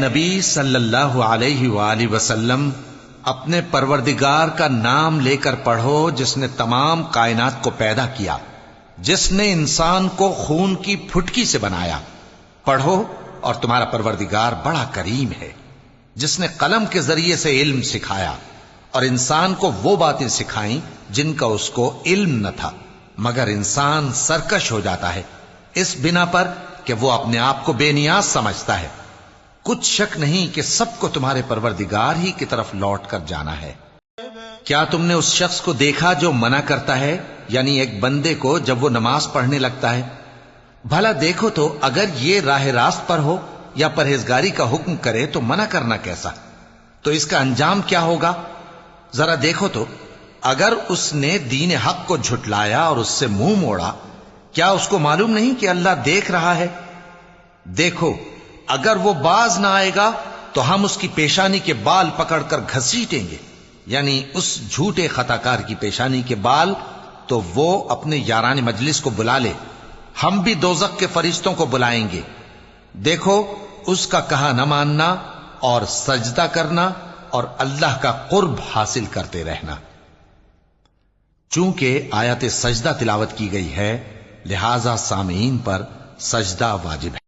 نبی صلی اللہ علیہ وآلہ وسلم اپنے پروردگار کا نام لے کر پڑھو جس نے تمام کائنات کو پیدا کیا، جس نے انسان کو خون کی پھٹکی سے بنایا۔ پڑھو اور تمہارا پروردگار بڑا کریم ہے، جس نے قلم کے ذریعے سے علم سکھایا اور انسان کو وہ باتیں سکھائیں جن کا اس کو علم نہ تھا، مگر انسان سرکش ہو جاتا ہے اس بنا پر کہ وہ اپنے آپ کو بے نیاز سمجھتا ہے۔ کچھ شک نہیں کہ سب کو تمہارے پروردگار ہی کی طرف لوٹ کر جانا ہے۔ کیا تم نے اس شخص کو دیکھا جو منع کرتا ہے، یعنی ایک بندے کو جب وہ نماز پڑھنے لگتا ہے؟ بھلا دیکھو تو اگر یہ راہ راست پر ہو یا پرہیزگاری کا حکم کرے تو منع کرنا کیسا؟ تو اس کا انجام کیا ہوگا؟ ذرا دیکھو تو اگر اس نے دین حق کو جھٹلایا اور اس سے منہ موڑا، کیا اس کو معلوم نہیں کہ اللہ دیکھ رہا ہے؟ دیکھو اگر وہ باز نہ آئے گا تو ہم اس کی پیشانی کے بال پکڑ کر گھسیٹیں گے، یعنی اس جھوٹے خطاکار کی پیشانی کے بال، تو وہ اپنے یاران مجلس کو بلا لے، ہم بھی دوزخ کے فرشتوں کو بلائیں گے۔ دیکھو اس کا کہا نہ ماننا اور سجدہ کرنا اور اللہ کا قرب حاصل کرتے رہنا۔ چونکہ آیت سجدہ تلاوت کی گئی ہے لہذا سامعین پر سجدہ واجب ہے۔